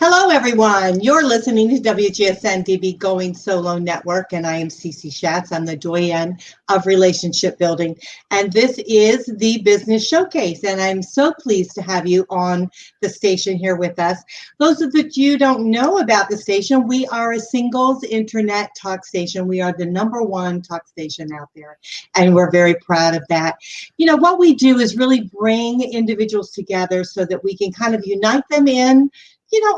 Hello, everyone. You're listening to WGSN-DB Going Solo Network, and I am Cece Schatz. I'm the doyen of relationship building, and this is the Business Showcase, and I'm so pleased to have you on the station here with us. Those of you don't know about the station, we are a singles internet talk station. We are the #1 talk station out there, and we're very proud of that. You know, what we do is really bring individuals together so that we can kind of unite them in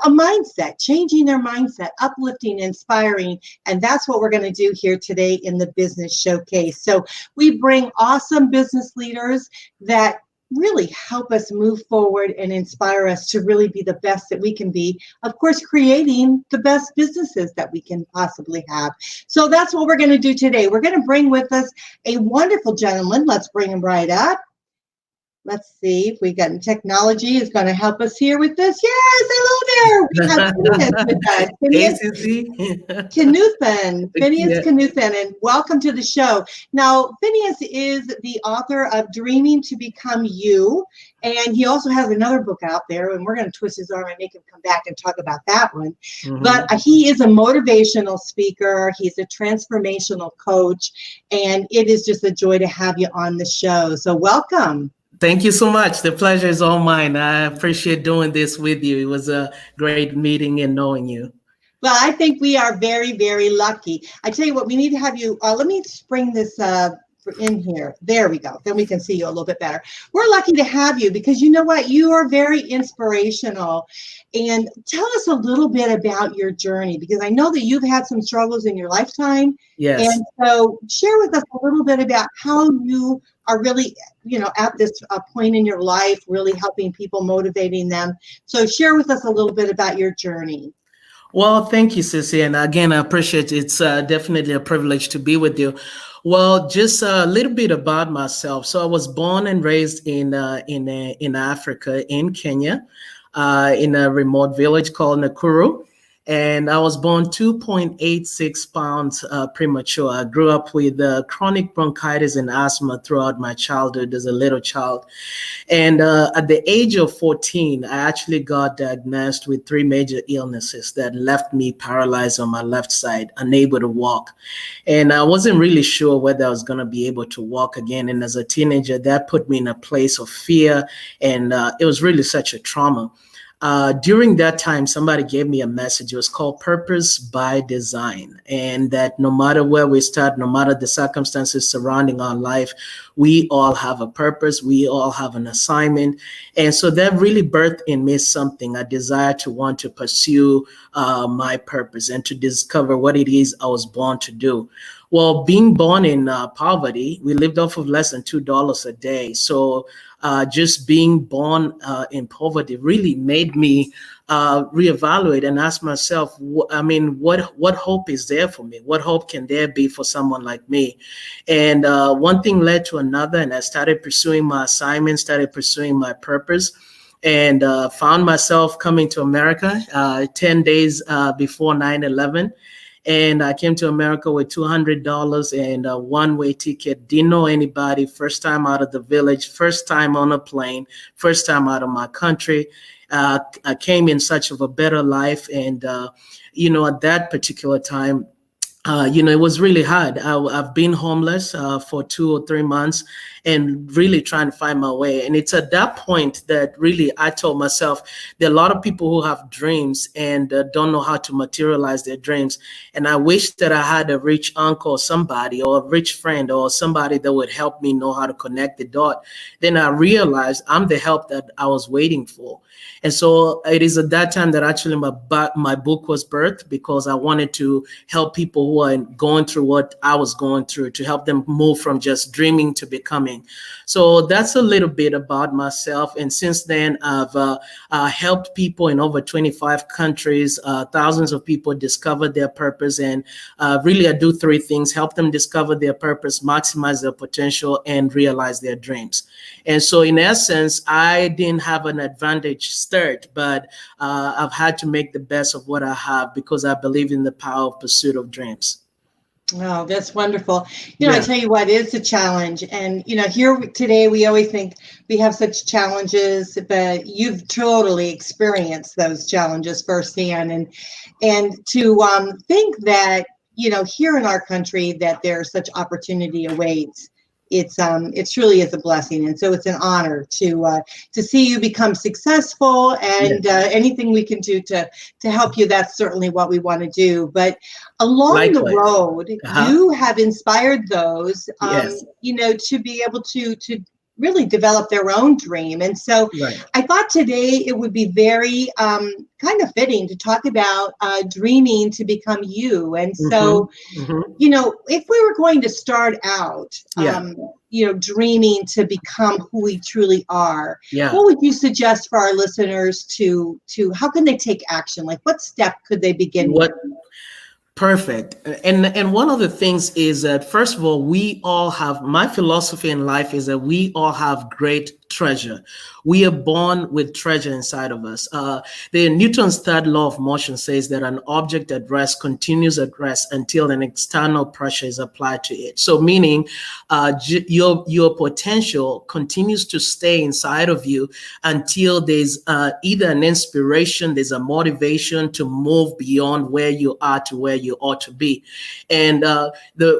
a mindset, changing their mindset, uplifting, inspiring. And that's what we're going to do here today in the Business Showcase. So we bring awesome business leaders that really help us move forward and inspire us to really be the best that we can be. Of course, creating the best businesses that we can possibly have. So that's what we're going to do today. We're going to bring with us a wonderful gentleman. Let's bring him right up. Let's see if we got technology is going to help us here with this. Yes, hello there. We have Phinehas with us. Phinehas Kinuthia, and welcome to the show. Now, Phinehas is the author of Dreaming to Become You, and he also has another book out there, and we're going to twist his arm and make him come back and talk about that one. But he is a motivational speaker. He's a transformational coach, and it is just a joy to have you on the show. So welcome. Thank you so much. The pleasure is all mine. I appreciate doing this with you. It was a great meeting and knowing you. Well, I think we are very, very lucky. I tell you what, we need to have you, let me bring this in here. There we go. Then we can see you a little bit better. We're lucky to have you because you know what? You are very inspirational. And tell us a little bit about your journey, because I know that you've had some struggles in your lifetime. Yes. And so share with us a little bit about how you are really, at this point in your life, really helping people, motivating them. So share with us a little bit about your journey. Well, thank you, Sissy. And again, I appreciate it. It's definitely a privilege to be with you. Well, just a little bit about myself. So I was born and raised in Africa, in Kenya, in a remote village called Nakuru. And I was born 2.86 pounds premature. I grew up with chronic bronchitis and asthma throughout my childhood as a little child. And at the age of 14, I actually got diagnosed with 3 major illnesses that left me paralyzed on my left side, unable to walk. And I wasn't really sure whether I was going to be able to walk again. And as a teenager, that put me in a place of fear. And it was really such a trauma. During that time, somebody gave me a message. It was called Purpose by Design. And that no matter where we start, no matter the circumstances surrounding our life, we all have a purpose. We all have an assignment. And so that really birthed in me something, a desire to want to pursue my purpose and to discover what it is I was born to do. Well, being born in poverty, we lived off of less than $2 a day. So just being born in poverty really made me reevaluate and ask myself, what hope is there for me? What hope can there be for someone like me? And one thing led to another, and I started pursuing my assignment, started pursuing my purpose, and found myself coming to America 10 days before 9/11. And I came to America with $200 and a one-way ticket. Didn't know anybody. First time out of the village. First time on a plane. First time out of my country. I came in search of a better life. And, at that particular time, it was really hard. I've been homeless for 2 or 3 months and really trying to find my way. And it's at that point that really I told myself, there are a lot of people who have dreams and don't know how to materialize their dreams. And I wish that I had a rich uncle or somebody, or a rich friend, or somebody that would help me know how to connect the dot. Then I realized I'm the help that I was waiting for. And so it is at that time that actually my book was birthed, because I wanted to help people who are going through what I was going through, to help them move from just dreaming to becoming. So that's a little bit about myself. And since then, I've helped people in over 25 countries, thousands of people discover their purpose. And really, I do 3 things: help them discover their purpose, maximize their potential, and realize their dreams. And so in essence, I didn't have an advantage start, but I've had to make the best of what I have, because I believe in the power of pursuit of dreams. Oh, that's wonderful. You know, I Yeah, tell you what, it's a challenge. And, you know, here today, we always think we have such challenges, but you've totally experienced those challenges firsthand. And to think that, you know, here in our country, that there's such opportunity awaits. It truly is a blessing, and so it's an honor to see you become successful. yeah, And anything we can do to help you, that's certainly what we want to do. But along the likewise. road, Uh-huh. you have inspired those, Yes, you know, to be able to really develop their own dream. And so right. I thought today it would be very kind of fitting to talk about dreaming to become you. And Mm-hmm. so, Mm-hmm. you know, if we were going to start out, Yeah, you know, dreaming to become who we truly are, yeah. what would you suggest for our listeners how can they take action? Like, what step could they begin with? What Perfect. And one of the things is that first of all, we all have my philosophy in life is that we all have great treasure. We are born with treasure inside of us. The Newton's third law of motion says that an object at rest continues at rest until an external pressure is applied to it. So meaning your potential continues to stay inside of you until there's either an inspiration, there's a motivation to move beyond where you are to where you ought to be. And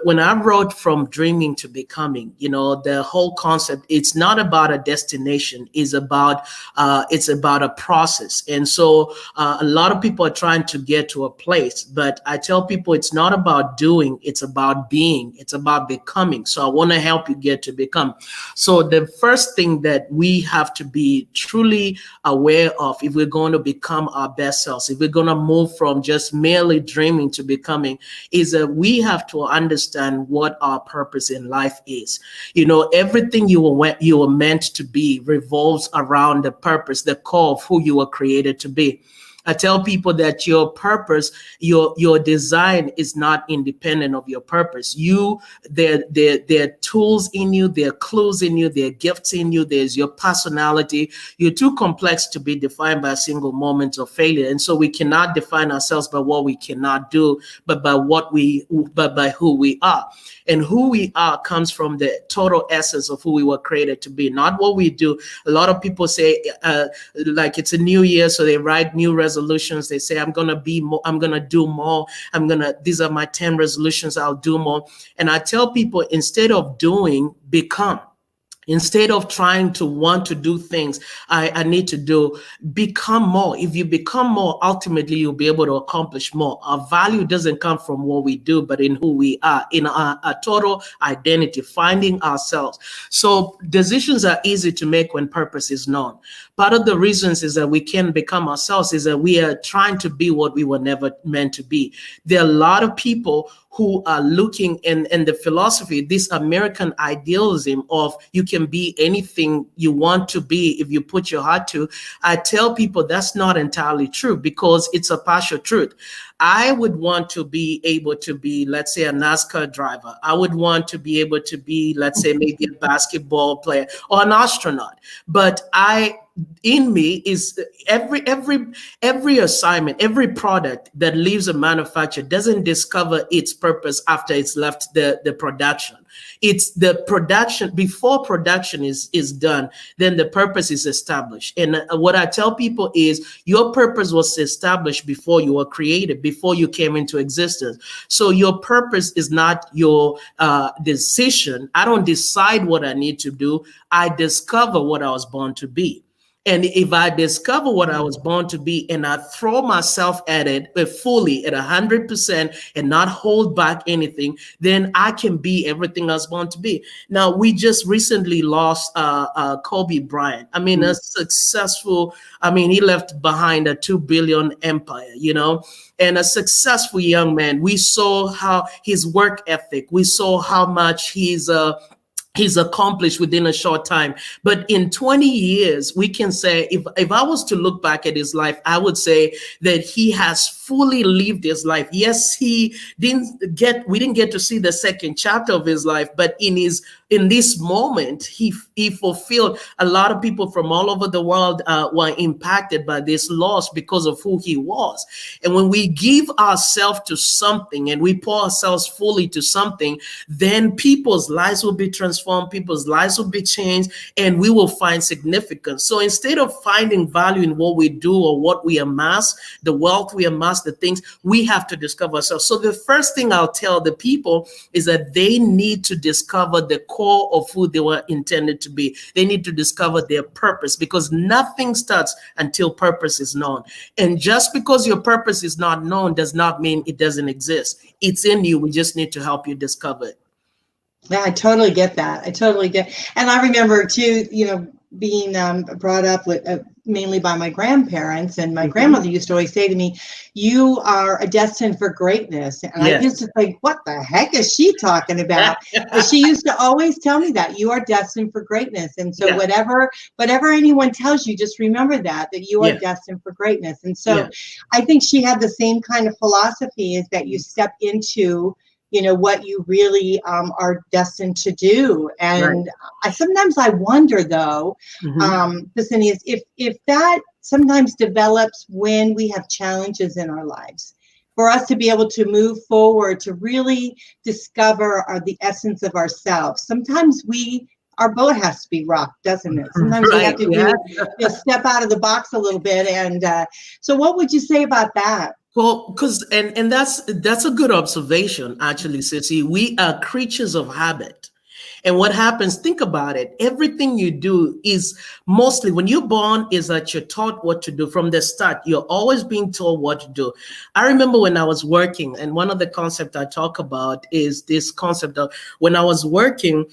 when I wrote From Dreaming to Becoming, you know, the whole concept, it's not about a destination, it's about a process. And so a lot of people are trying to get to a place, but I tell people it's not about doing, it's about being, it's about becoming. So I want to help you get to become. So the first thing that we have to be truly aware of, if we're going to become our best selves, if we're going to move from just merely dreaming to becoming, is that we have to understand what our purpose in life is. You know, everything you were meant to be revolves around the purpose, the core of who you were created to be. I tell people that your purpose, your design is not independent of your purpose. There are tools in you, there are clues in you, there are gifts in you, there's your personality. You're too complex to be defined by a single moment of failure. And so we cannot define ourselves by what we cannot do, but by who we are. And who we are comes from the total essence of who we were created to be, not what we do. A lot of people say, like it's a new year, so they write new resolutions. They say, I'm gonna be more, I'm gonna do more. These are my 10 resolutions, I'll do more. And I tell people, instead of doing, become. Instead of trying to want to do things I need to do, become more. If you become more, ultimately you'll be able to accomplish more. Our value doesn't come from what we do, but in who we are, in our total identity, finding ourselves. So decisions are easy to make when purpose is known. Part of the reasons is that we can become ourselves is that we are trying to be what we were never meant to be. There are a lot of people who are looking in the philosophy, this American idealism of you can be anything you want to be if you put your heart to. I tell people that's not entirely true because it's a partial truth. I would want to be able to be, let's say, a NASCAR driver. I would want to be able to be, let's say, maybe a basketball player or an astronaut. But in me is every assignment, every product that leaves a manufacturer doesn't discover its purpose after it's left the production. It's the production, before production is done, then the purpose is established. And what I tell people is your purpose was established before you were created, before you came into existence. So your purpose is not your decision. I don't decide what I need to do. I discover what I was born to be. And if I discover what I was born to be and I throw myself at it fully at 100% and not hold back anything, then I can be everything I was born to be. Now, we just recently lost Kobe Bryant. I mean, a successful, he left behind a 2 billion empire, you know, and a successful young man. We saw how his work ethic, we saw how much he's he's accomplished within a short time. But in 20 years, we can say, if I was to look back at his life, I would say that he has fully lived his life. Yes, we didn't get to see the second chapter of his life, but in this moment, he fulfilled. A lot of people from all over the world were impacted by this loss because of who he was. And when we give ourselves to something and we pour ourselves fully to something, then people's lives will be transformed, people's lives will be changed, and we will find significance. So instead of finding value in what we do or what we amass, the wealth we amass, the things, we have to discover ourselves. So the first thing I'll tell the people is that they need to discover the core of who they were intended to be. They need to discover their purpose, because nothing starts until purpose is known. And just because your purpose is not known does not mean it doesn't exist. It's in you. We just need to help you discover it. Yeah, I totally get that. I totally get. And I remember too, being brought up with mainly by my grandparents, and my grandmother used to always say to me, "You are destined for greatness." And I used to think, "What the heck is she talking about?" But she used to always tell me that you are destined for greatness. And so whatever anyone tells you, just remember that you are destined for greatness. And so I think she had the same kind of philosophy, is that you step into what you really are destined to do. And sometimes I wonder, though, Phinehas, if that sometimes develops when we have challenges in our lives, for us to be able to move forward, to really discover the essence of ourselves. Sometimes our boat has to be rocked, doesn't it? Sometimes we have to step out of the box a little bit. And so what would you say about that? Well, because and that's a good observation, actually, Sissy. We are creatures of habit. And what happens, think about it, everything you do is mostly, when you're born, is that you're taught what to do from the start. You're always being told what to do. I remember when I was working, and one of the concepts I talk about is this concept of, when I was working,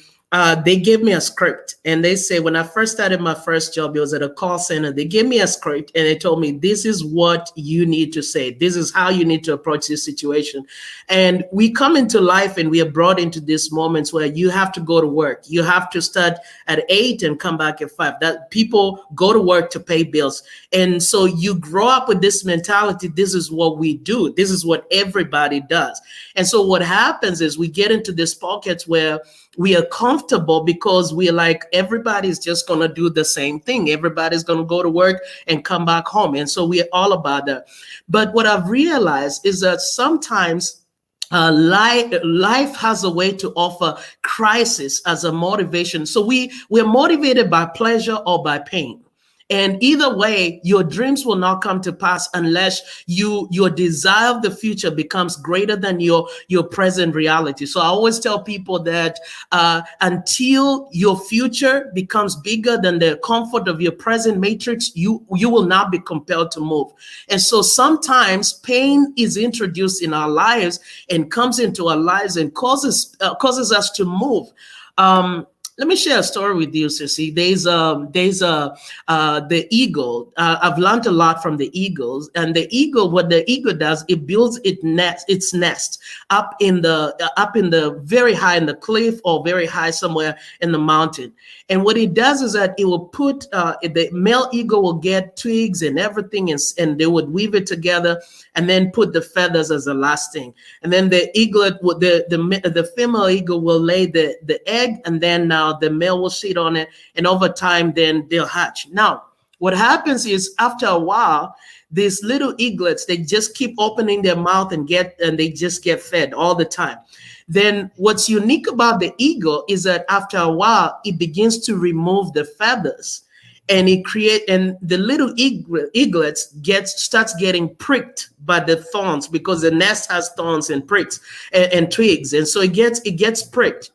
they gave me a script, and they say, when I first started my first job, it was at a call center. They gave me a script and they told me, this is what you need to say. This is how you need to approach this situation. And we come into life and we are brought into these moments where you have to go to work. You have to start at 8 and come back at 5. That people go to work to pay bills. And so you grow up with this mentality. This is what we do. This is what everybody does. And so what happens is we get into these pockets where we are comfortable because we're like, everybody's just going to do the same thing. Everybody's going to go to work and come back home. And so we're all about that. But what I've realized is that sometimes life has a way to offer crisis as a motivation. So we're motivated by pleasure or by pain. And either way, your dreams will not come to pass unless your desire of the future becomes greater than your present reality. So I always tell people that until your future becomes bigger than the comfort of your present matrix, you will not be compelled to move. And so sometimes pain is introduced in our lives and comes into our lives and causes us to move. Let me share a story with you, Sissy. There's the eagle. I've learned a lot from the eagles. And the eagle, what the eagle does, it builds its nest up in the very high in the cliff, or very high somewhere in the mountain. And what it does is that it will put the male eagle will get twigs and everything, and they would weave it together, and then put the feathers as the last thing. And then the eaglet, the female eagle will lay the egg, and then now the male will sit on it, and over time, then they'll hatch. Now, what happens is, after a while, these little eaglets, they just keep opening their mouth and they just get fed all the time. Then what's unique about the eagle is that after a while, it begins to remove the feathers, and the little eaglets starts getting pricked by the thorns, because the nest has thorns and pricks and twigs. And so it gets pricked.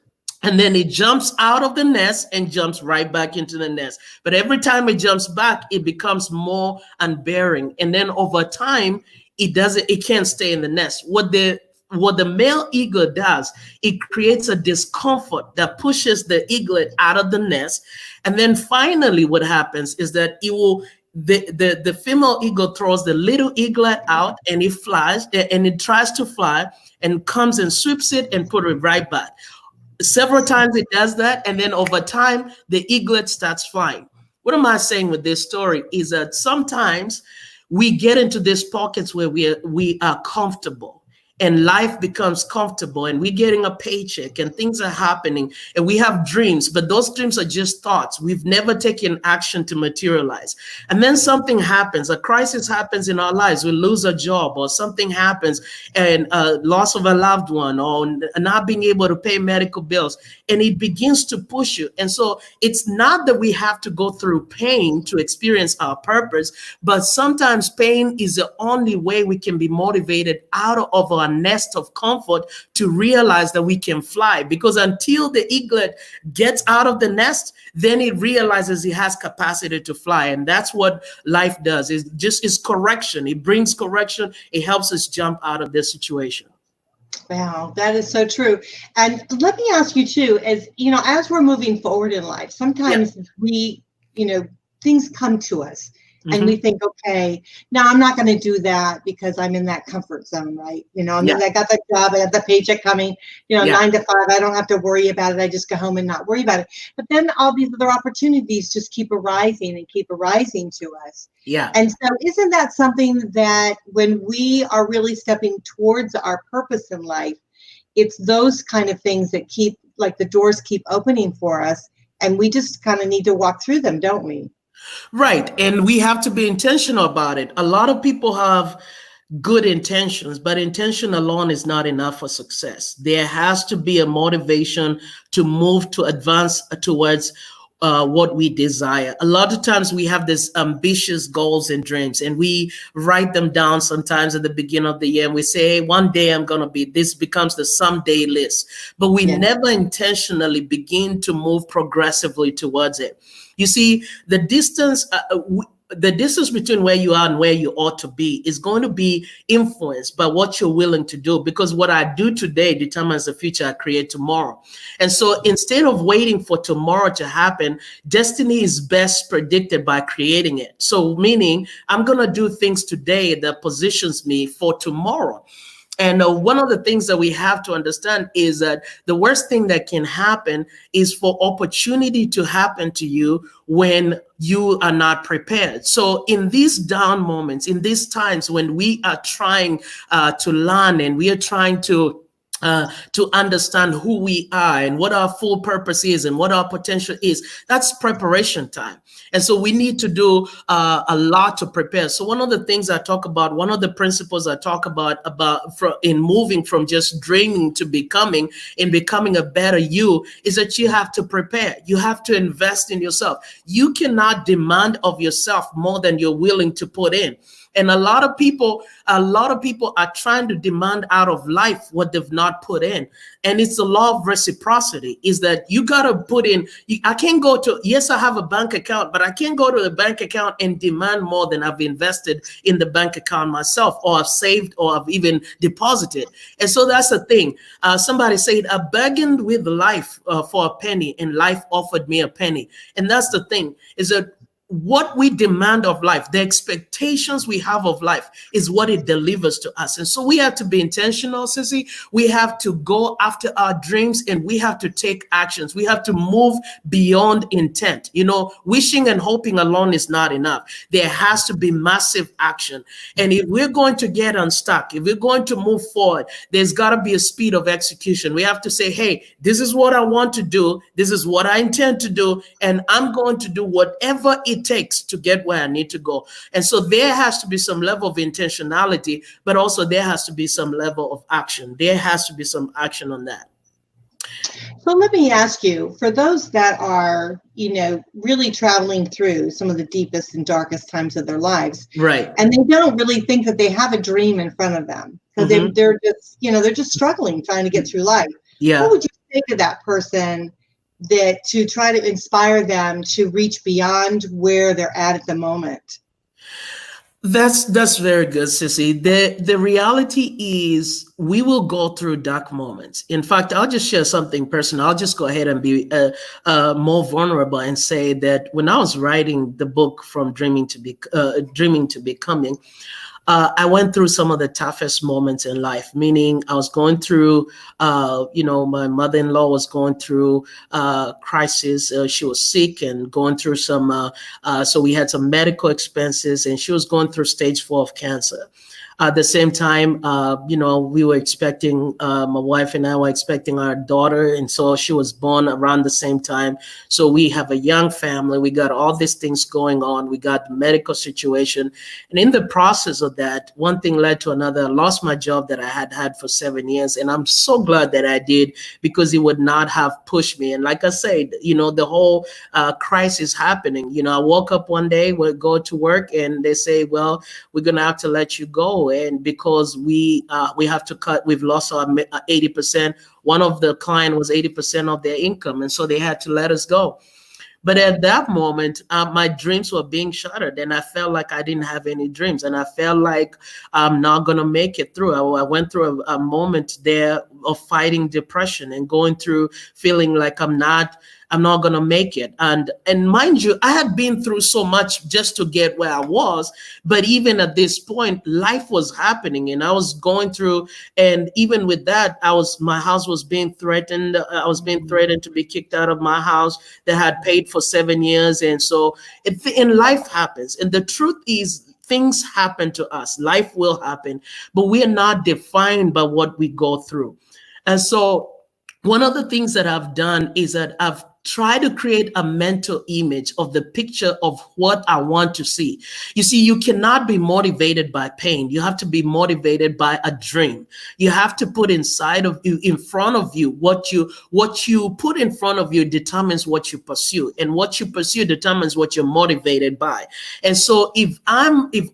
And then it jumps out of the nest and jumps right back into the nest. But every time it jumps back, it becomes more unbearing. And then over time, it can't stay in the nest. What the male eagle does, it creates a discomfort that pushes the eaglet out of the nest. And then finally, what happens is that the female eagle throws the little eaglet out, and it flies, and it tries to fly, and comes and sweeps it and put it right back. Several times it does that, and then over time, the eaglet starts flying. What am I saying with this story is that sometimes we get into these pockets where we are comfortable, and life becomes comfortable, and we're getting a paycheck and things are happening, and we have dreams, but those dreams are just thoughts. We've never taken action to materialize. And then something happens, a crisis happens in our lives. We lose a job, or something happens, and loss of a loved one, or not being able to pay medical bills, and it begins to push you. And so it's not that we have to go through pain to experience our purpose, but sometimes pain is the only way we can be motivated out of our nest of comfort to realize that we can fly. Because until the eaglet gets out of the nest, then it realizes it has capacity to fly. And that's what life does. It's correction. It brings correction. It helps us jump out of this situation. Wow, that is so true. And let me ask you too, as we're moving forward in life, sometimes we, things come to us. And we think, okay, now I'm not going to do that because I'm in that comfort zone, right? I got the job, I got the paycheck coming, 9 to 5. I don't have to worry about it. I just go home and not worry about it. But then all these other opportunities just keep arising to us. Yeah. And so isn't that something that when we are really stepping towards our purpose in life, it's those kind of things that keep, like the doors keep opening for us, and we just kind of need to walk through them, don't we? Right. And we have to be intentional about it. A lot of people have good intentions, but intention alone is not enough for success. There has to be a motivation to move, to advance towards what we desire. A lot of times we have these ambitious goals and dreams, and we write them down sometimes at the beginning of the year, and we say, hey, one day I'm going to be, this becomes the someday list, but we never intentionally begin to move progressively towards it. You see, the distance between where you are and where you ought to be is going to be influenced by what you're willing to do, because what I do today determines the future I create tomorrow. And so instead of waiting for tomorrow to happen, destiny is best predicted by creating it. So meaning I'm going to do things today that positions me for tomorrow. And one of the things that we have to understand is that the worst thing that can happen is for opportunity to happen to you when you are not prepared. So in these down moments, in these times when we are trying to learn, and we are trying to understand who we are and what our full purpose is and what our potential is, that's preparation time. And so we need to do a lot to prepare. So one of the things I talk about, one of the principles I talk about in moving from just dreaming to becoming, in becoming a better you, is that you have to prepare. You have to invest in yourself. You cannot demand of yourself more than you're willing to put in. And a lot of people are trying to demand out of life what they've not put in. And it's the law of reciprocity, is that you got to put in. I can't go to, yes, I have a bank account, but I can't go to the bank account and demand more than I've invested in the bank account myself, or I've saved, or I've even deposited. And so that's the thing. Somebody said, I bargained with life for a penny, and life offered me a penny. And that's the thing, is that what we demand of life, the expectations we have of life, is what it delivers to us. And so we have to be intentional, Sissy. We have to go after our dreams, and we have to take actions. We have to move beyond intent. Wishing and hoping alone is not enough. There has to be massive action. And if we're going to get unstuck, if we're going to move forward, there's got to be a speed of execution. We have to say, hey, this is what I want to do. This is what I intend to do. And I'm going to do whatever it takes to get where I need to go. And so there has to be some level of intentionality, but also there has to be some level of action. There has to be some action on that. So let me ask you, for those that are, really traveling through some of the deepest and darkest times of their lives, right, and they don't really think that they have a dream in front of them, because they're just struggling trying to get through life. Yeah. What would you say to that person, that to try to inspire them to reach beyond where they're at the moment? That's very good, Sissy. The reality is we will go through dark moments. In fact, I'll just share something personal. I'll just go ahead and be more vulnerable and say that when I was writing the book From Dreaming to Becoming, I went through some of the toughest moments in life, meaning I was going through, my mother-in-law was going through crisis. She was sick and going through some, so we had some medical expenses, and she was going through stage 4 of cancer. At the same time, we were expecting, my wife and I were expecting our daughter. And so she was born around the same time. So we have a young family. We got all these things going on. We got the medical situation. And in the process of that, one thing led to another. I lost my job that I had for 7 years. And I'm so glad that I did, because it would not have pushed me. And like I said, the whole crisis happening, I woke up one day, we'll go to work, and they say, well, we're going to have to let you go. And because we have to cut, we've lost our 80%. One of the client was 80% of their income, and so they had to let us go. But at that moment, my dreams were being shattered, and I felt like I didn't have any dreams, and I felt like I'm not going to make it through. I went through a moment there of fighting depression and going through feeling like I'm not going to make it. And mind you, I had been through so much just to get where I was. But even at this point, life was happening, and I was going through. And even with that, my house was being threatened. I was being threatened to be kicked out of my house that I had paid for 7 years. And so and life happens. And the truth is, things happen to us. Life will happen, but we are not defined by what we go through. And so one of the things that I've done is that I've tried to create a mental image of the picture of what I want to see. You see, you cannot be motivated by pain. You have to be motivated by a dream. You have to put inside of you, in front of you, what you put in front of you determines what you pursue, and what you pursue determines what you're motivated by. And so if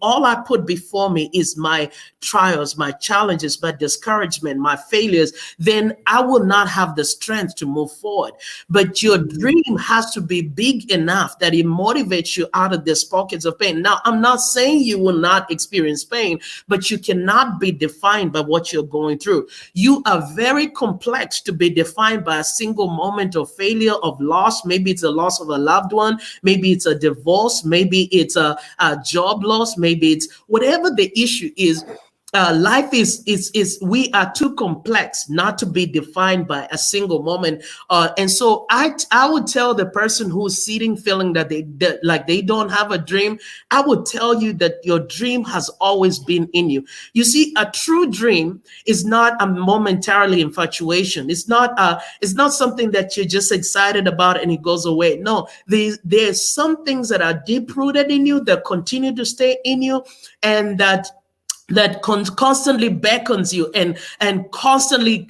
all I put before me is my trials, my challenges, my discouragement, my failures, then I will not have the strength to move forward. But your dream has to be big enough that it motivates you out of these pockets of pain. Now, I'm not saying you will not experience pain, but you cannot be defined by what you're going through. You are very complex to be defined by a single moment of failure, of loss. Maybe it's a loss of a loved one. Maybe it's a divorce. Maybe it's a job loss. Maybe it's whatever the issue is. Life is we are too complex not to be defined by a single moment. And so I would tell the person who's sitting feeling that they don't have a dream, I would tell you that your dream has always been in you. You see, a true dream is not a momentarily infatuation. It's not something that you're just excited about and it goes away. No, there's some things that are deep rooted in you that continue to stay in you, and that constantly beckons you and constantly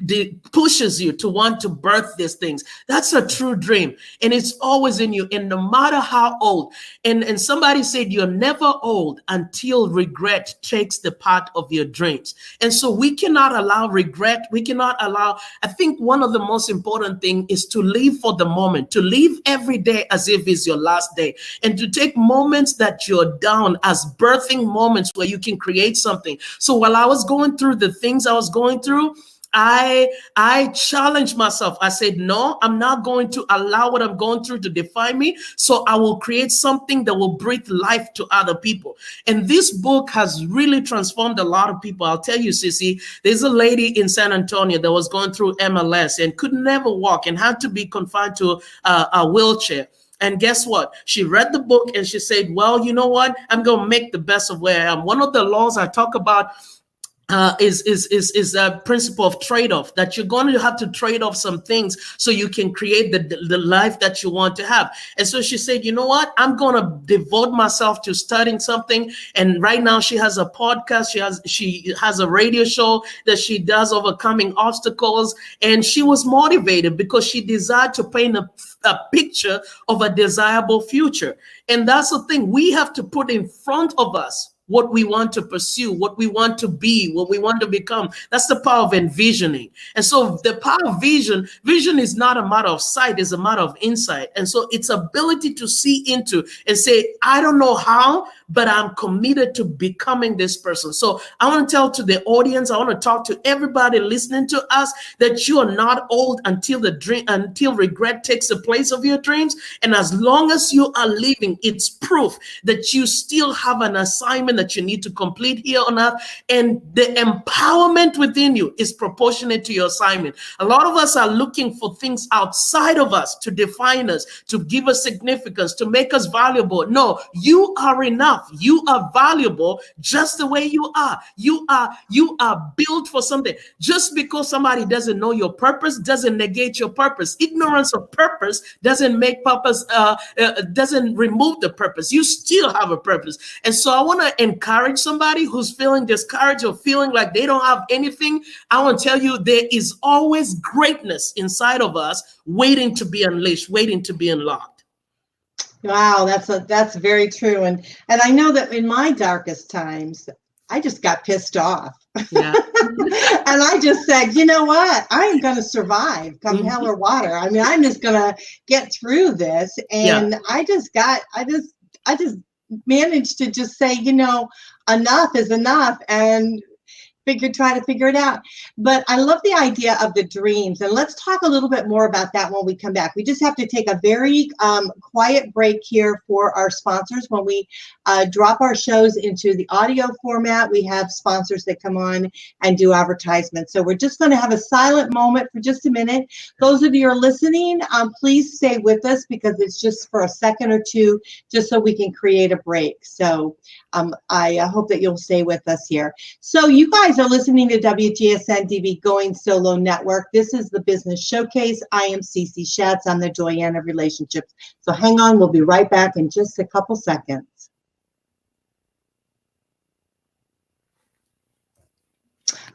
pushes you to want to birth these things. That's a true dream, and it's always in you. And no matter how old, and somebody said you're never old until regret takes the part of your dreams. And so we cannot allow regret. We cannot allow, I think one of the most important thing is to live for the moment, to live every day as if it's your last day, and to take moments that you're down as birthing moments where you can create something. So while I was going through the things I was going through, I challenged myself. I said, no, I'm not going to allow what I'm going through to define me. So I will create something that will breathe life to other people. And this book has really transformed a lot of people. I'll tell you, Sissy, there's a lady in San Antonio that was going through MLS and could never walk and had to be confined to a wheelchair. And guess what? She read the book and she said, well, you know what? I'm going to make the best of where I am. One of the laws I talk about is a principle of trade-off, that you're going to have to trade off some things so you can create the life that you want to have. And so she said, you know what? I'm going to devote myself to studying something. And right now she has a podcast. She has a radio show that she does, overcoming obstacles. And she was motivated because she desired to paint a picture of a desirable future. And that's the thing. We have to put in front of us what we want to pursue, what we want to be, what we want to become. That's the power of envisioning. And so the power of vision is not a matter of sight, it's a matter of insight. And so it's ability to see into and say, I don't know how, but I'm committed to becoming this person. So I want to tell to the audience, I want to talk to everybody listening to us, that you are not old until regret takes the place of your dreams. And as long as you are living, it's proof that you still have an assignment that you need to complete here on earth. And the empowerment within you is proportionate to your assignment. A lot of us are looking for things outside of us to define us, to give us significance, to make us valuable. No, you are enough. You are valuable just the way you are. You are built for something. Just because somebody doesn't know your purpose doesn't negate your purpose. Ignorance of purpose doesn't make purpose, doesn't remove the purpose. You still have a purpose. And so I want to encourage somebody who's feeling discouraged or feeling like they don't have anything. I want to tell you, there is always greatness inside of us waiting to be unleashed, waiting to be unlocked. Wow, that's very true. And I know that in my darkest times, I just got pissed off. Yeah. And I just said, you know what? I am going to survive come hell or water. I mean, I'm just going to get through this. And I just managed to just say, you know, enough is enough, and try to figure it out. But I love the idea of the dreams, and let's talk a little bit more about that when we come back. We just have to take a very quiet break here for our sponsors. When we drop our shows into the audio format, we have sponsors that come on and do advertisements. So we're just going to have a silent moment for just a minute. Those of you who are listening, please stay with us, because it's just for a second or two, just so we can create a break. So I hope that you'll stay with us here. So you guys are listening to WGSN-DB Going Solo Network. This is the Business Showcase. I am Cece Schatz. I'm the Doyen of Relationships. So hang on. We'll be right back in just a couple seconds.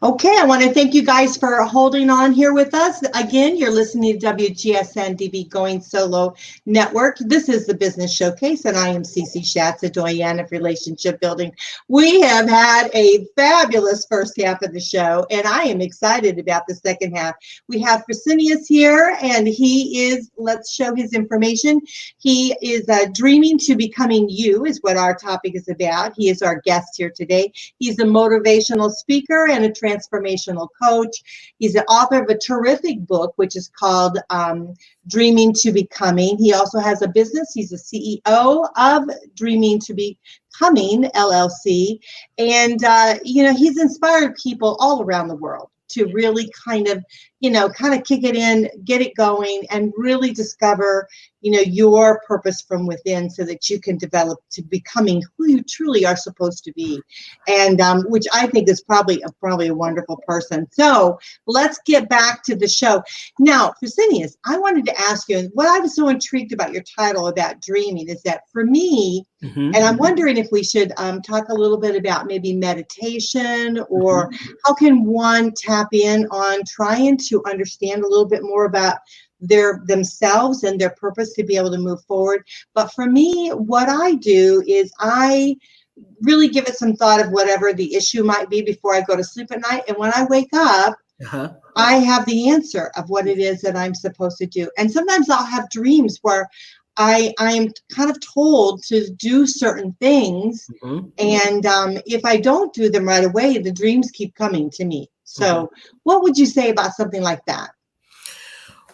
Okay, I want to thank you guys for holding on here with us. Again, you're listening to WGSN-DB Going Solo Network. This is the Business Showcase, and I am Cece Schatz, a Doyen of Relationship Building. We have had a fabulous first half of the show, and I am excited about the second half. We have Phinehas here, and he is, let's show his information. He is dreaming to becoming you, is what our topic is about. He is our guest here today. He's a motivational speaker and a transformational coach. He's the author of a terrific book, which is called Dreaming to Becoming. He also has a business. He's the CEO of Dreaming to Becoming, LLC. And, you know, he's inspired people all around the world to really kind of kick it in, get it going, and really discover, your purpose from within, so that you can develop to becoming who you truly are supposed to be. And which I think is probably a wonderful person. So let's get back to the show. Now, Phinehas, I wanted to ask you, what I was so intrigued about your title about dreaming is that for me, and I'm wondering if we should talk a little bit about maybe meditation, or how can one tap in on trying to understand a little bit more about themselves and their purpose to be able to move forward. But for me, what I do is I really give it some thought of whatever the issue might be before I go to sleep at night. And when I wake up, I have the answer of what it is that I'm supposed to do. And sometimes I'll have dreams where I am kind of told to do certain things. And if I don't do them right away, the dreams keep coming to me. So what would you say about something like that?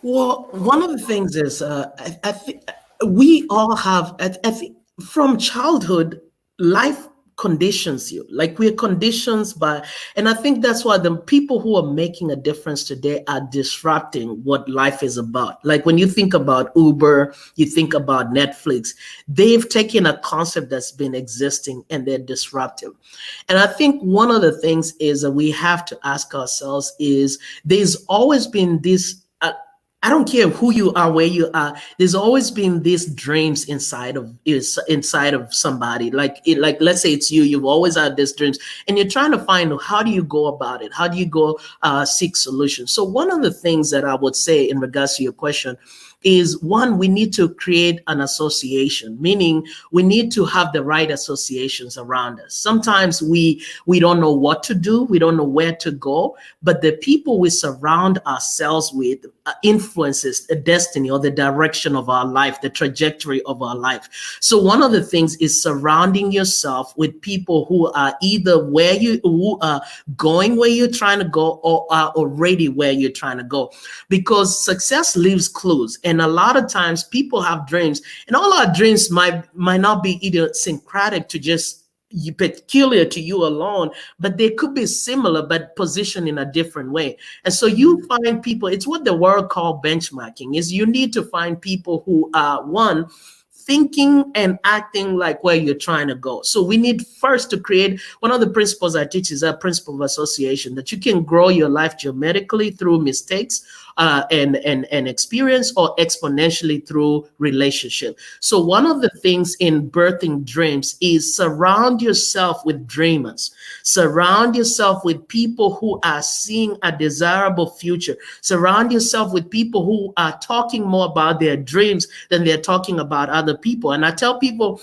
Well, one of the things is I think we all have, I think from childhood, life conditions you. Like we're conditioned by, and I think that's why the people who are making a difference today are disrupting what life is about. Like when you think about Uber, you think about Netflix, they've taken a concept that's been existing and they're disruptive. And I think one of the things is that we have to ask ourselves is there's always been this, I don't care who you are, where you are. There's always been these dreams inside of somebody. Like let's say it's you. You've always had these dreams, and you're trying to find how do you go about it? How do you go seek solutions? So one of the things that I would say in regards to your question is, one, we need to create an association, meaning we need to have the right associations around us. Sometimes we don't know what to do, we don't know where to go, but the people we surround ourselves with influences the destiny or the direction of our life, the trajectory of our life. So one of the things is surrounding yourself with people who are either who are going where you're trying to go, or are already where you're trying to go, because success leaves clues. And a lot of times people have dreams, and all our dreams might not be idiosyncratic to just peculiar to you alone, but they could be similar but positioned in a different way. And so you find people, it's what the world called benchmarking, is you need to find people who are, one, thinking and acting like where you're trying to go. So we need first to create, one of the principles I teach is a principle of association, that you can grow your life geometrically through mistakes and experience, or exponentially through relationship. So one of the things in birthing dreams is surround yourself with dreamers. Surround yourself with people who are seeing a desirable future. Surround yourself with people who are talking more about their dreams than they're talking about other people. And I tell people,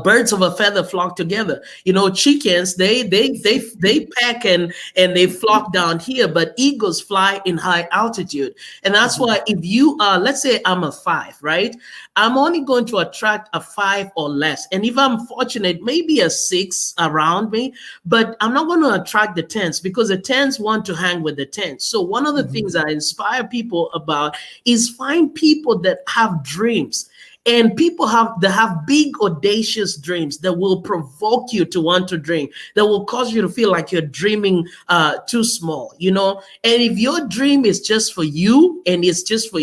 birds of a feather flock together. You know, chickens, they pack and they flock down here, but eagles fly in high altitude. And that's why if you are, let's say I'm a 5, right? I'm only going to attract a 5 or less. And if I'm fortunate, maybe a 6 around me, but I'm not going to attract the 10s, because the 10s want to hang with the 10s. So one of the things I inspire people about is find people that have dreams. And people have big, audacious dreams that will provoke you to want to dream, that will cause you to feel like you're dreaming too small, you know. And if your dream is just for you and it's just for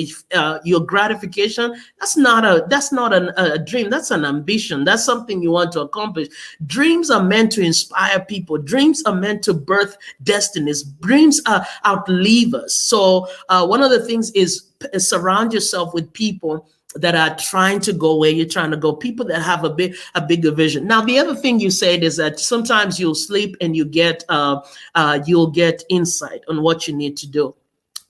your gratification, that's not a dream. That's an ambition. That's something you want to accomplish. Dreams are meant to inspire people. Dreams are meant to birth destinies. Dreams outlive us. So one of the things is surround yourself with people that are trying to go where you're trying to go, people that have a bigger vision. Now, the other thing you said is that sometimes you'll sleep and you'll get insight on what you need to do.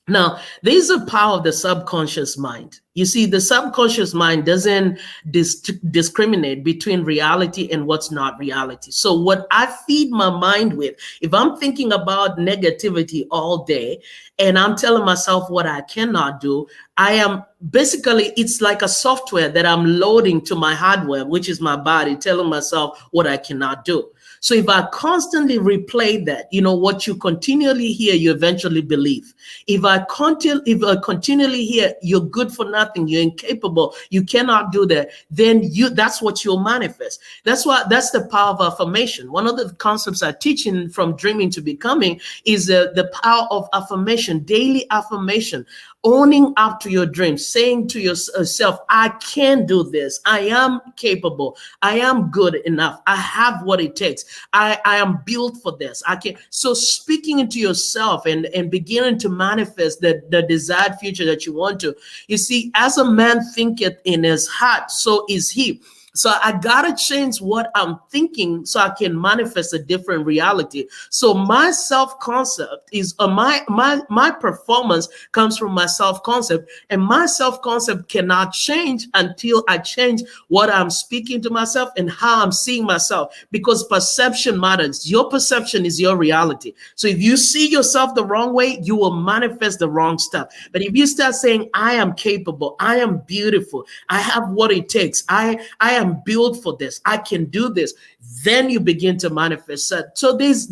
Now, there's a power of the subconscious mind. You see, the subconscious mind doesn't discriminate between reality and what's not reality. So what I feed my mind with, if I'm thinking about negativity all day and I'm telling myself what I cannot do, I am basically, it's like a software that I'm loading to my hardware, which is my body, telling myself what I cannot do. So if I constantly replay that, you know, what you continually hear, you eventually believe. If I continually hear you're good for nothing, you're incapable, you cannot do that, then that's what you'll manifest. That's the power of affirmation. One of the concepts I teach in From Dreaming to Becoming is the power of affirmation, daily affirmation. Owning up to your dreams, saying to yourself, I can do this. I am capable. I am good enough. I have what it takes. I am built for this. I can. So speaking into yourself and beginning to manifest the desired future that you want to. You see, as a man thinketh in his heart, so is he. So I gotta change what I'm thinking so I can manifest a different reality. So my self-concept is my performance comes from my self-concept, and my self-concept cannot change until I change what I'm speaking to myself and how I'm seeing myself, because perception matters. Your perception is your reality. So if you see yourself the wrong way, you will manifest the wrong stuff. But if you start saying, I am capable, I am beautiful, I have what it takes, I am built for this, I can do this, then you begin to manifest. So there's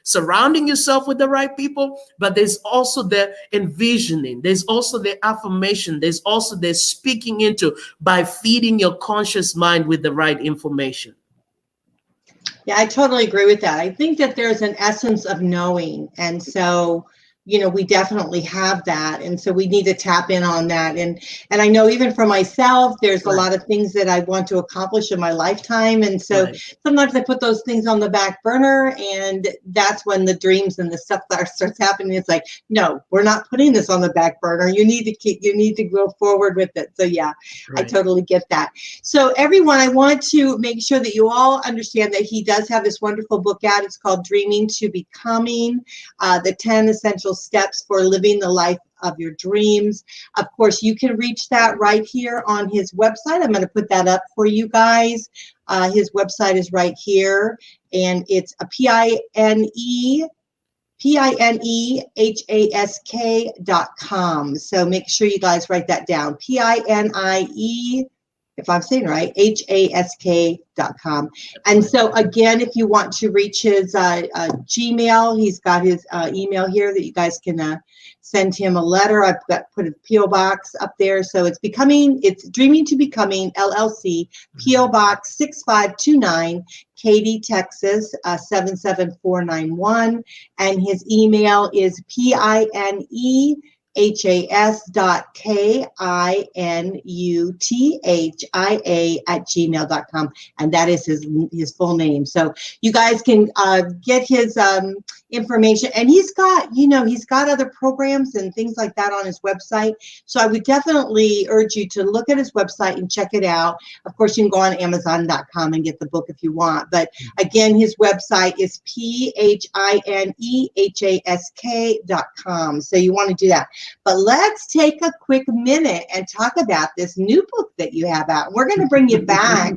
surrounding yourself with the right people, but there's also the envisioning, there's also the affirmation, there's also the speaking into by feeding your conscious mind with the right information. Yeah, I totally agree with that. I think that there's an essence of knowing. And so, you know, we definitely have that. And so we need to tap in on that. And I know even for myself, there's a lot of things that I want to accomplish in my lifetime. And so sometimes I put those things on the back burner, and that's when the dreams and the stuff that starts happening. It's like, no, we're not putting this on the back burner. You need to go forward with it. So yeah, I totally get that. So everyone, I want to make sure that you all understand that he does have this wonderful book out. It's called Dreaming to Becoming, the 10 Essential Steps for Living the Life of Your Dreams. Of course, you can reach that right here on his website. I'm going to put that up for you guys. His website is right here, and it's a PINEHASK.com. So make sure you guys write that down. PINEHASK.com. if I'm saying it right, HASK.com. And so again, if you want to reach his Gmail, he's got his email here that you guys can send him a letter. I've got put a PO box up there. So it's Dreaming to Becoming LLC, PO Box 6529, Katy, Texas 77491. And his email is PINEHAS.KINUTHIA@gmail.com. And that is his full name. So you guys can get his information, and he's got other programs and things like that on his website. So I would definitely urge you to look at his website and check it out. Of course, you can go on Amazon.com and get the book if you want. But again, his website is PHINEHASK.com. So you want to do that. But let's take a quick minute and talk about this new book that you have out. We're going to bring you back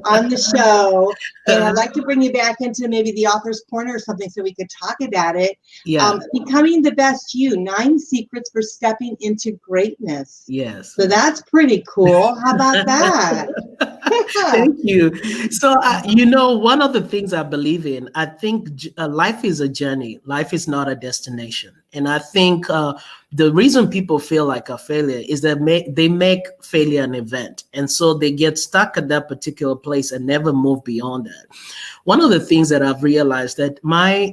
on the show, and I'd like to bring you back into maybe the author's corner or something so we could talk about it. Yeah. Becoming the Best You, 9 Secrets for Stepping into Greatness. Yes. So that's pretty cool. How about that? Thank you. So, one of the things I believe in, I think life is a journey. Life is not a destination. And I think the reason people feel like a failure is that they make failure an event. And so they get stuck at that particular place and never move beyond that. One of the things that I've realized that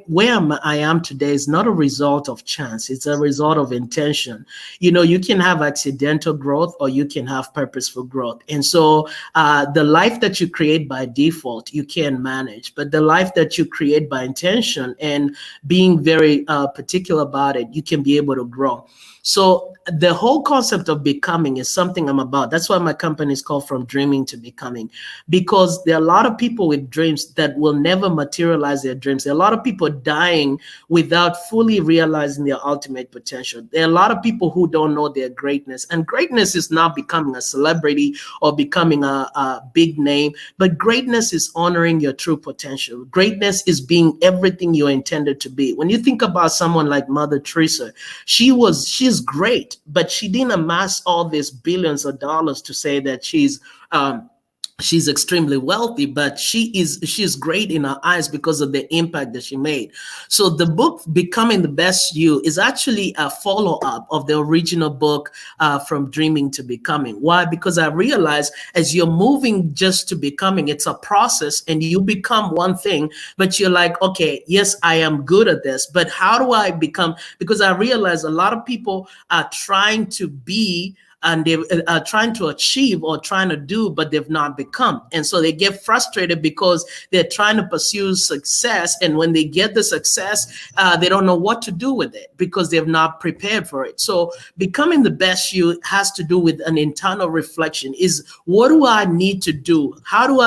where I am today is not a result of chance. It's a result of intention. You can have accidental growth or you can have purposeful growth. And so the life that you create by default, you can manage. But the life that you create by intention and being very particular about it, you can be able to grow. So the whole concept of becoming is something I'm about. That's why my company is called From Dreaming to Becoming, because there are a lot of people with dreams that will never materialize their dreams. There are a lot of people dying without fully realizing their ultimate potential. There are a lot of people who don't know their greatness. And greatness is not becoming a celebrity or becoming a big name, but greatness is honoring your true potential. Greatness is being everything you're intended to be. When you think about someone like Mother Teresa, she's great, but she didn't amass all these billions of dollars to say that she's extremely wealthy, but she's great in our eyes because of the impact that she made. So the book Becoming the Best You is actually a follow-up of the original book From Dreaming to Becoming. Why? Because I realized as you're moving just to becoming, it's a process, and you become one thing, but you're like, okay, yes, I am good at this, but how do I become? Because I realized a lot of people are trying to be and they are trying to achieve or trying to do, but they've not become. And so they get frustrated because they're trying to pursue success. And when they get the success, they don't know what to do with it because they've not prepared for it. So becoming the best you has to do with an internal reflection. Is what do I need to do? How do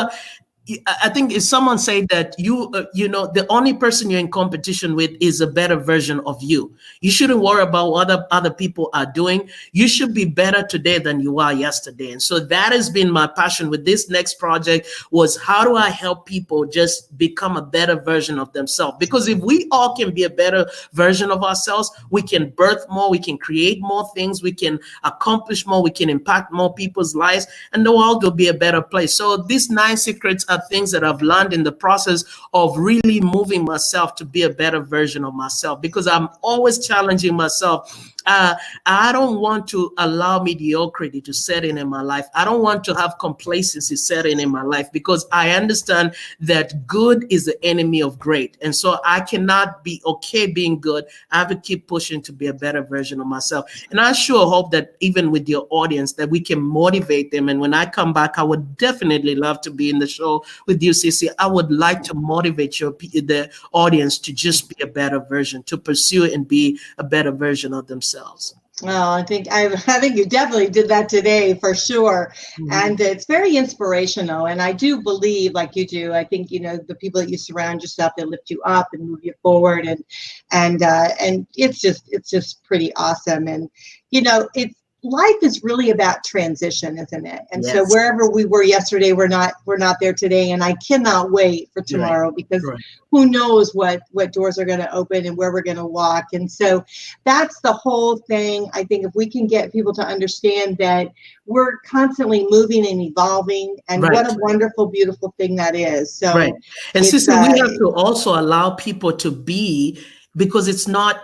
I think if someone say that the only person you're in competition with is a better version of you. You shouldn't worry about what other people are doing. You should be better today than you are yesterday. And so that has been my passion with this next project, was how do I help people just become a better version of themselves? Because if we all can be a better version of ourselves, we can birth more, we can create more things, we can accomplish more, we can impact more people's lives, and the world will be a better place. So these 9 secrets are things that I've learned in the process of really moving myself to be a better version of myself, because I'm always challenging myself. I don't want to allow mediocrity to set in my life. I don't want to have complacency set in my life, because I understand that good is the enemy of great. And so I cannot be okay being good. I have to keep pushing to be a better version of myself. And I sure hope that even with your audience, that we can motivate them. And when I come back, I would definitely love to be in the show with you, Cici. I would like to motivate the audience to just be a better version, to pursue and be a better version of themselves. Well, I think you definitely did that today for sure. Mm-hmm. And it's very inspirational. And I do believe, like you do, I think, the people that you surround yourself, that lift you up and move you forward. And it's just pretty awesome. And, life is really about transition, isn't it? And so Yes. wherever we were yesterday, we're not there today. And I cannot wait for tomorrow, because who knows what doors are going to open and where we're going to walk. And so that's the whole thing. I think if we can get people to understand that we're constantly moving and evolving, and what a wonderful, beautiful thing that is. So and Sissy, we have to also allow people to be, because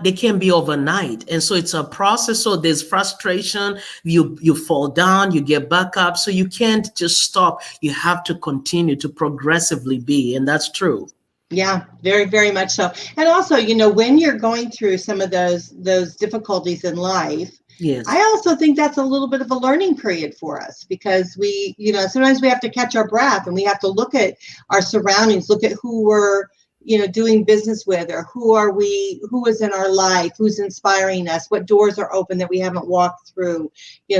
they can't be overnight. And so it's a process. So there's frustration, you fall down, you get back up. So you can't just stop. You have to continue to progressively be. And that's true. Yeah, very, very much so. And also, when you're going through some of those difficulties in life, yes, I also think that's a little bit of a learning period for us, because we, sometimes we have to catch our breath, and we have to look at our surroundings, look at who we're doing business with, or who is in our life, who's inspiring us, what doors are open that we haven't walked through,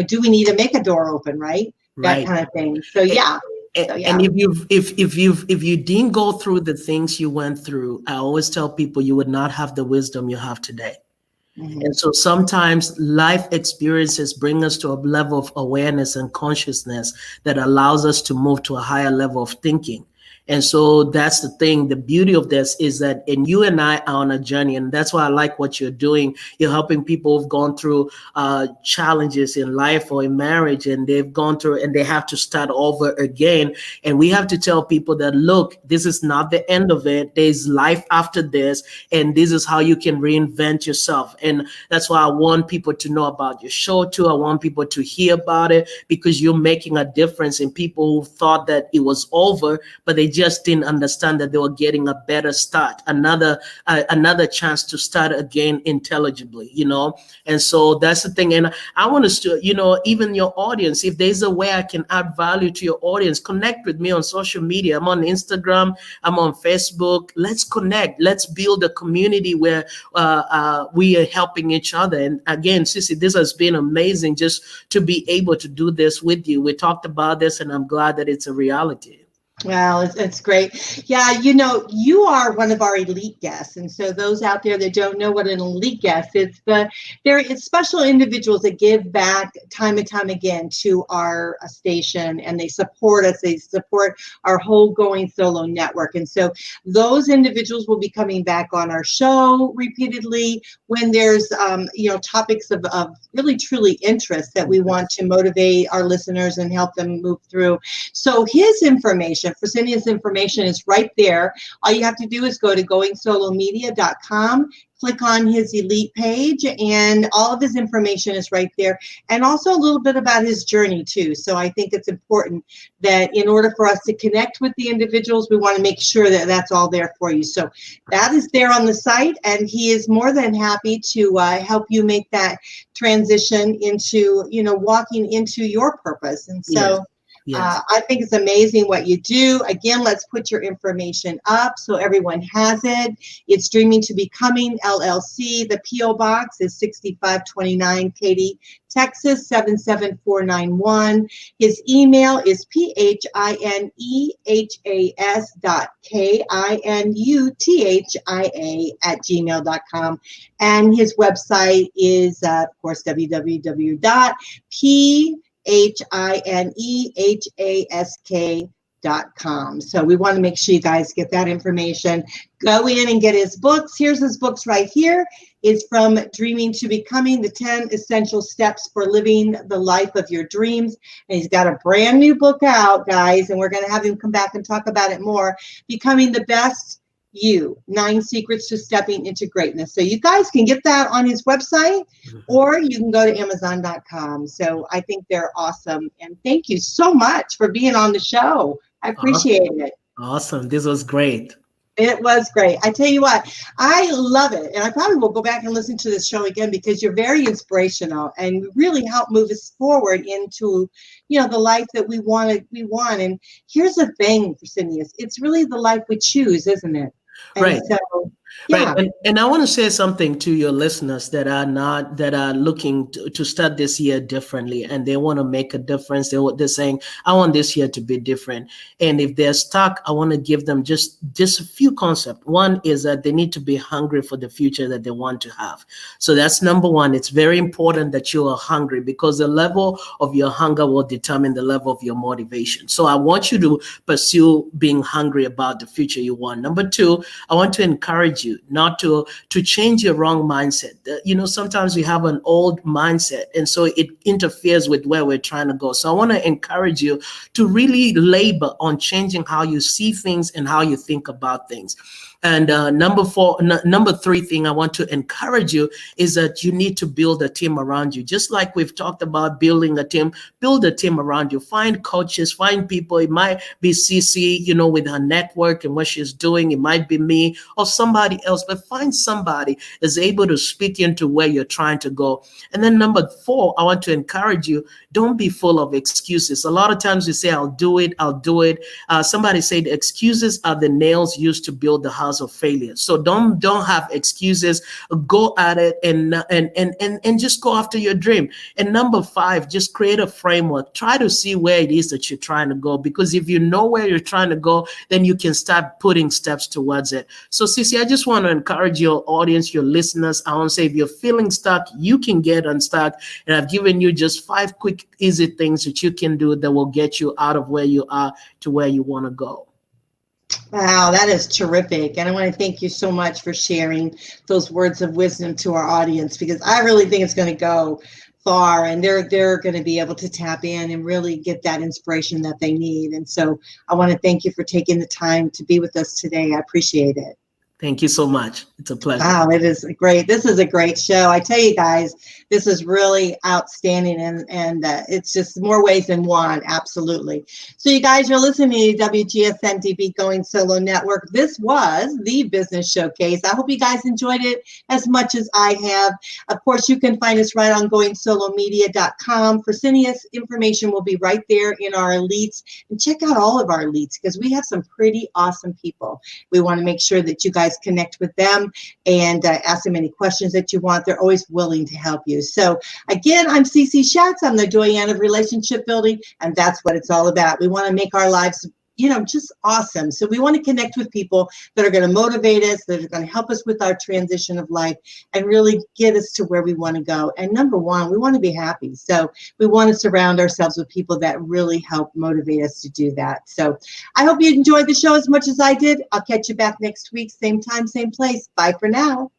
do we need to make a door open, right? That kind of thing. So yeah. And if you didn't go through the things you went through, I always tell people you would not have the wisdom you have today. And so sometimes life experiences bring us to a level of awareness and consciousness that allows us to move to a higher level of thinking. And so that's the thing. The beauty of this is that, and you and I are on a journey, and that's why I like what you're doing. You're helping people who've gone through challenges in life or in marriage, and they've gone through and they have to start over again. And we have to tell people that, look, this is not the end of it. There's life after this, and this is how you can reinvent yourself. And that's why I want people to know about your show too. I want people to hear about it, because you're making a difference in people who thought that it was over, but they just didn't understand that they were getting a better start, another chance to start again intelligibly, And so that's the thing. And I want us to, even your audience, if there's a way I can add value to your audience, connect with me on social media. I'm on Instagram, I'm on Facebook. Let's connect. Let's build a community where we are helping each other. And again, Sissy, this has been amazing just to be able to do this with you. We talked about this, and I'm glad that it's a reality. Well, it's great. Yeah, you are one of our elite guests. And so those out there that don't know what an elite guest is, it's special individuals that give back time and time again to our station, and they support us. They support our whole Going Solo network. And so those individuals will be coming back on our show repeatedly when there's, topics of really, truly interest that we want to motivate our listeners and help them move through. So his information, Fresenius information, is right there. All you have to do is go to goingsolomedia.com, click on his elite page, and all of his information is right there. And also a little bit about his journey too. So I think it's important that in order for us to connect with the individuals, we want to make sure that that's all there for you. So that is there on the site, and he is more than happy to help you make that transition into, walking into your purpose. And so I think it's amazing what you do. Again, let's put your information up so everyone has it. It's Dreaming to Becoming, LLC. The P.O. Box is 6529 Katy, Texas, 77491. His email is PHINEHAS.KINUTHIA@gmail.com. And his website is, of course, www.PHINEHASK.com. So we want to make sure you guys get that information. Go in and get his books. Here's his books right here. It's From Dreaming to Becoming, the 10 Essential Steps for Living the Life of Your Dreams. And he's got a brand new book out, guys, and we're going to have him come back and talk about it more. Becoming the Best You, 9 Secrets to Stepping into Greatness. So you guys can get that on his website, or you can go to Amazon.com. So I think they're awesome. And thank you so much for being on the show. I appreciate it. Awesome. This was great. It was great. I tell you what, I love it. And I probably will go back and listen to this show again, because you're very inspirational and really help move us forward into, the life that we want. And here's the thing, Fresenius, it's really the life we choose, isn't it? And right. So Right. Yeah. And I want to say something to your listeners that are looking to start this year differently, and they want to make a difference. They're saying, I want this year to be different. And if they're stuck, I want to give them just a few concepts. One is that they need to be hungry for the future that they want to have. So that's number one. It's very important that you are hungry, because the level of your hunger will determine the level of your motivation. So I want you to pursue being hungry about the future you want. Number two, I want to encourage you not to change your wrong mindset. Sometimes we have an old mindset, and so it interferes with where we're trying to go. So I want to encourage you to really labor on changing how you see things and how you think about things. And number three thing I want to encourage you is that you need to build a team around you. Just like we've talked about building a team, build a team around you. Find coaches, find people. It might be CC, with her network and what she's doing. It might be me or somebody else, but find somebody that's able to speak into where you're trying to go. And then number four, I want to encourage you, don't be full of excuses. A lot of times we say, I'll do it. Somebody said excuses are the nails used to build the house of failure. So don't have excuses. Go at it and just go after your dream. And number five, just create a framework. Try to see where it is that you're trying to go, because if you know where you're trying to go, then you can start putting steps towards it. So Sissy, I just want to encourage your audience, your listeners. I want to say, if you're feeling stuck, you can get unstuck. And I've given you just 5 quick, easy things that you can do that will get you out of where you are to where you want to go. Wow, that is terrific. And I want to thank you so much for sharing those words of wisdom to our audience, because I really think it's going to go far, and they're going to be able to tap in and really get that inspiration that they need. And so I want to thank you for taking the time to be with us today. I appreciate it. Thank you so much. It's a pleasure. Wow, it is great. This is a great show. I tell you guys, this is really outstanding, and it's just more ways than one. Absolutely. So you guys are listening to WGSN-DB Going Solo Network. This was the Business Showcase. I hope you guys enjoyed it as much as I have. Of course, you can find us right on GoingSoloMedia.com. Fresenius information will be right there in our elites. And check out all of our elites, because we have some pretty awesome people. We want to make sure that you guys connect with them and ask them any questions that you want. They're always willing to help you. So again, I'm CC Schatz. I'm the doyen of relationship building, and that's what it's all about. We want to make our lives just awesome. So we want to connect with people that are going to motivate us, that are going to help us with our transition of life and really get us to where we want to go. And number one, we want to be happy. So we want to surround ourselves with people that really help motivate us to do that. So I hope you enjoyed the show as much as I did. I'll catch you back next week, same time, same place. Bye for now.